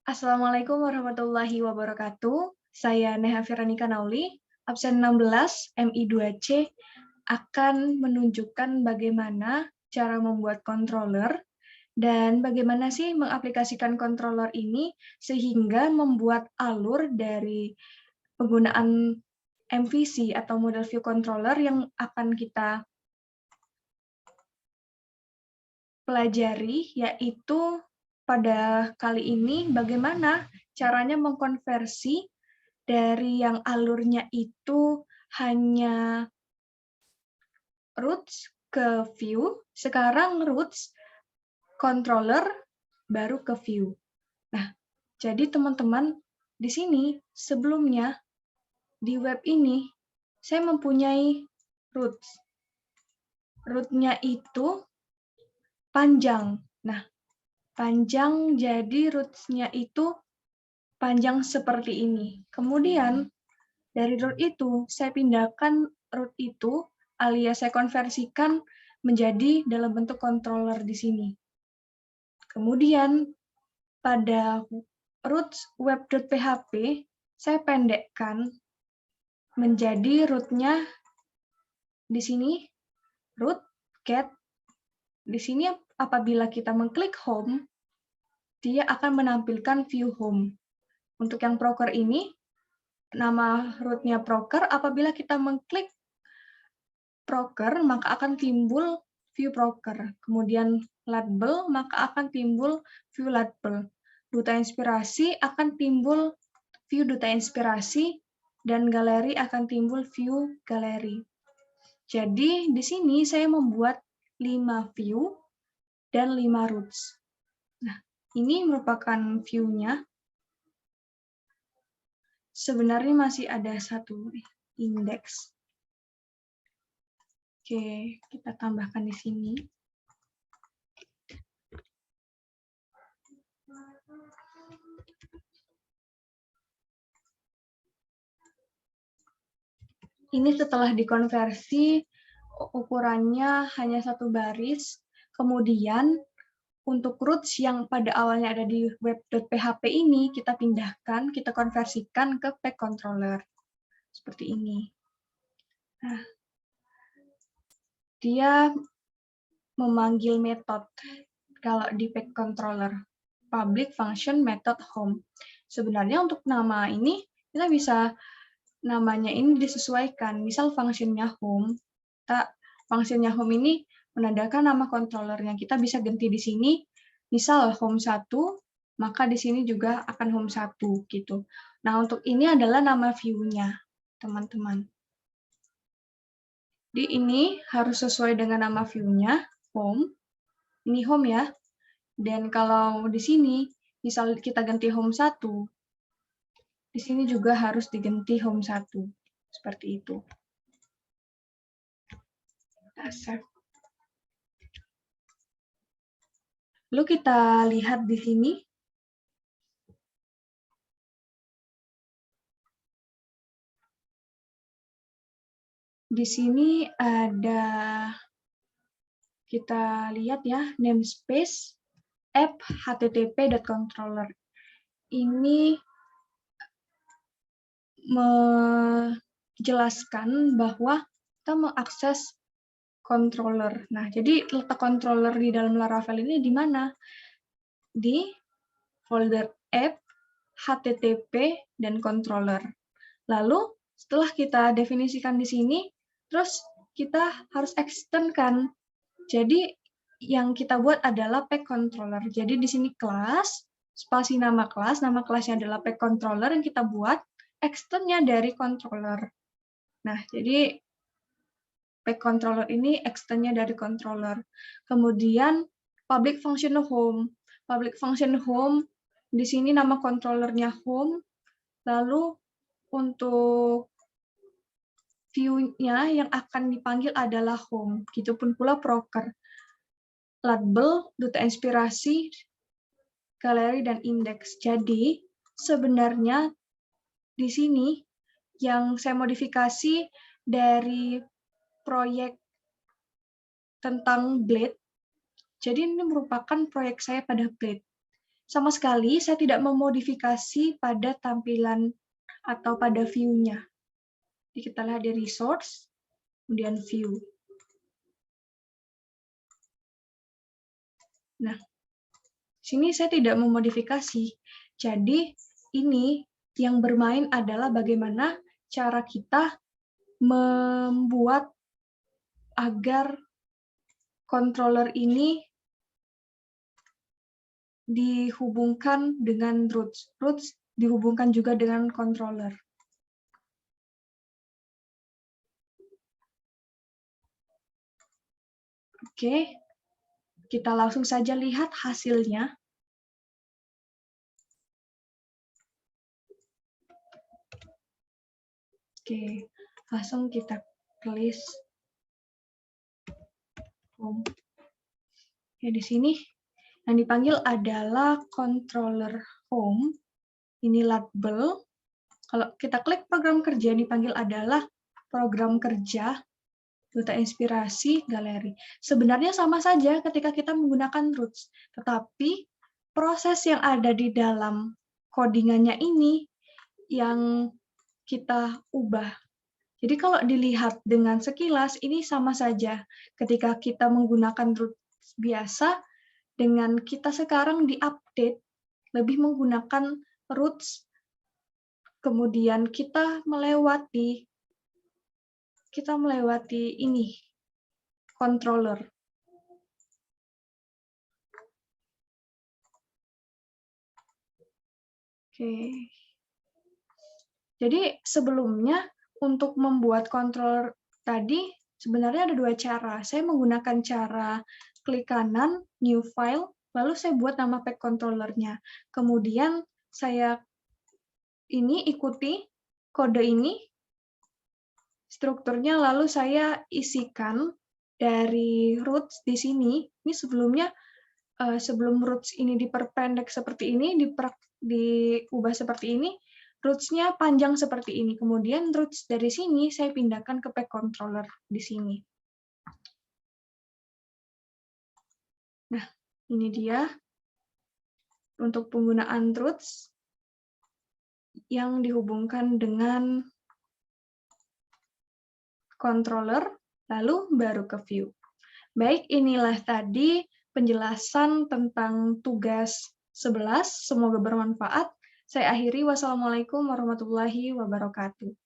Assalamualaikum warahmatullahi wabarakatuh. Saya Neha Firanika Nauli, absen 16 MI2C, akan menunjukkan bagaimana cara membuat controller dan bagaimana sih mengaplikasikan controller ini sehingga membuat alur dari penggunaan MVC atau model view controller yang akan kita pelajari, yaitu pada kali ini bagaimana caranya mengkonversi dari yang alurnya itu hanya roots ke view, sekarang roots, controller, baru ke view. Nah, jadi teman-teman, di sini sebelumnya di web ini saya mempunyai roots. Root-nya itu panjang. Nah, panjang jadi roots-nya itu panjang seperti ini. Kemudian dari root itu saya pindahkan root itu alias saya konversikan menjadi dalam bentuk controller di sini. Kemudian pada roots web.php saya pendekkan menjadi root-nya di sini root get. Di sini apabila kita mengklik home, dia akan menampilkan view home. Untuk yang proker ini, nama root-nya proker, apabila kita mengklik proker, maka akan timbul view proker. Kemudian label, maka akan timbul view label. Duta inspirasi akan timbul view duta inspirasi, dan galeri akan timbul view galeri. Jadi, di sini saya membuat 5 view dan 5 roots. Nah, ini merupakan view-nya. Sebenarnya masih ada satu indeks. Oke, kita tambahkan di sini. Ini setelah dikonversi, ukurannya hanya satu baris. Kemudian, untuk roots yang pada awalnya ada di web.php ini, kita pindahkan, kita konversikan ke pack controller. Seperti ini. Nah, dia memanggil metode kalau di pack controller. Public function method home. Sebenarnya untuk nama ini, kita bisa namanya ini disesuaikan. Misal functionnya home, functionnya home ini menandakan nama controllernya. Kita bisa ganti di sini, misal home 1, maka di sini juga akan home 1 gitu. Nah, untuk ini adalah nama view-nya, teman-teman. Di ini harus sesuai dengan nama view-nya, home. Ini home ya. Dan kalau di sini, misal kita ganti home 1, di sini juga harus diganti home 1. Seperti itu. Lalu kita lihat di sini. Di sini ada, kita lihat ya, namespace app http.controller. Ini menjelaskan bahwa kita mengakses controller. Nah, jadi letak controller di dalam Laravel ini di mana? Di folder app, http, dan controller. Lalu, setelah kita definisikan di sini, terus kita harus extend-kan. Jadi, yang kita buat adalah pack controller. Jadi, di sini kelas, spasi nama kelasnya adalah pack controller yang kita buat, extend-nya dari controller. Nah, jadi pack controller ini extend-nya dari controller. Kemudian public function home. Public function home, di sini nama controllernya home. Lalu untuk view-nya yang akan dipanggil adalah home. Begitupun pula proker. Label, duta inspirasi, galeri, dan indeks. Jadi, sebenarnya di sini yang saya modifikasi dari proyek tentang Blade. Jadi ini merupakan proyek saya pada Blade. sama sekali saya tidak memodifikasi pada tampilan atau pada view-nya. Jadi kita lihat di resource, kemudian view. Nah, sini saya tidak memodifikasi. Jadi ini yang bermain adalah bagaimana cara kita membuat agar controller ini dihubungkan dengan roots. Roots dihubungkan juga dengan controller. Oke, kita langsung saja lihat hasilnya. Oke, langsung kita klik home. Oke, di sini yang dipanggil adalah controller home. Ini label. Kalau kita klik program kerja, yang dipanggil adalah program kerja, duta inspirasi, galeri. Sebenarnya sama saja ketika kita menggunakan roots, tetapi proses yang ada di dalam codingannya ini yang kita ubah. Jadi kalau dilihat dengan sekilas, ini sama saja ketika kita menggunakan roots biasa, dengan kita sekarang di-update, lebih menggunakan roots, kemudian kita melewati ini, controller. Oke. Jadi sebelumnya untuk membuat controller tadi sebenarnya ada dua cara. Saya menggunakan cara klik kanan, new file, lalu saya buat nama pack controllernya. Kemudian saya ikuti kode ini, strukturnya, lalu saya isikan dari roots di sini. Ini sebelumnya, sebelum roots ini diperpendek seperti ini, diubah seperti ini, roots-nya panjang seperti ini. Kemudian roots dari sini saya pindahkan ke pack controller di sini. Nah, ini dia untuk penggunaan roots yang dihubungkan dengan controller, lalu baru ke view. Baik, inilah tadi penjelasan tentang tugas 11. Semoga bermanfaat. Saya akhiri. Wassalamualaikum warahmatullahi wabarakatuh.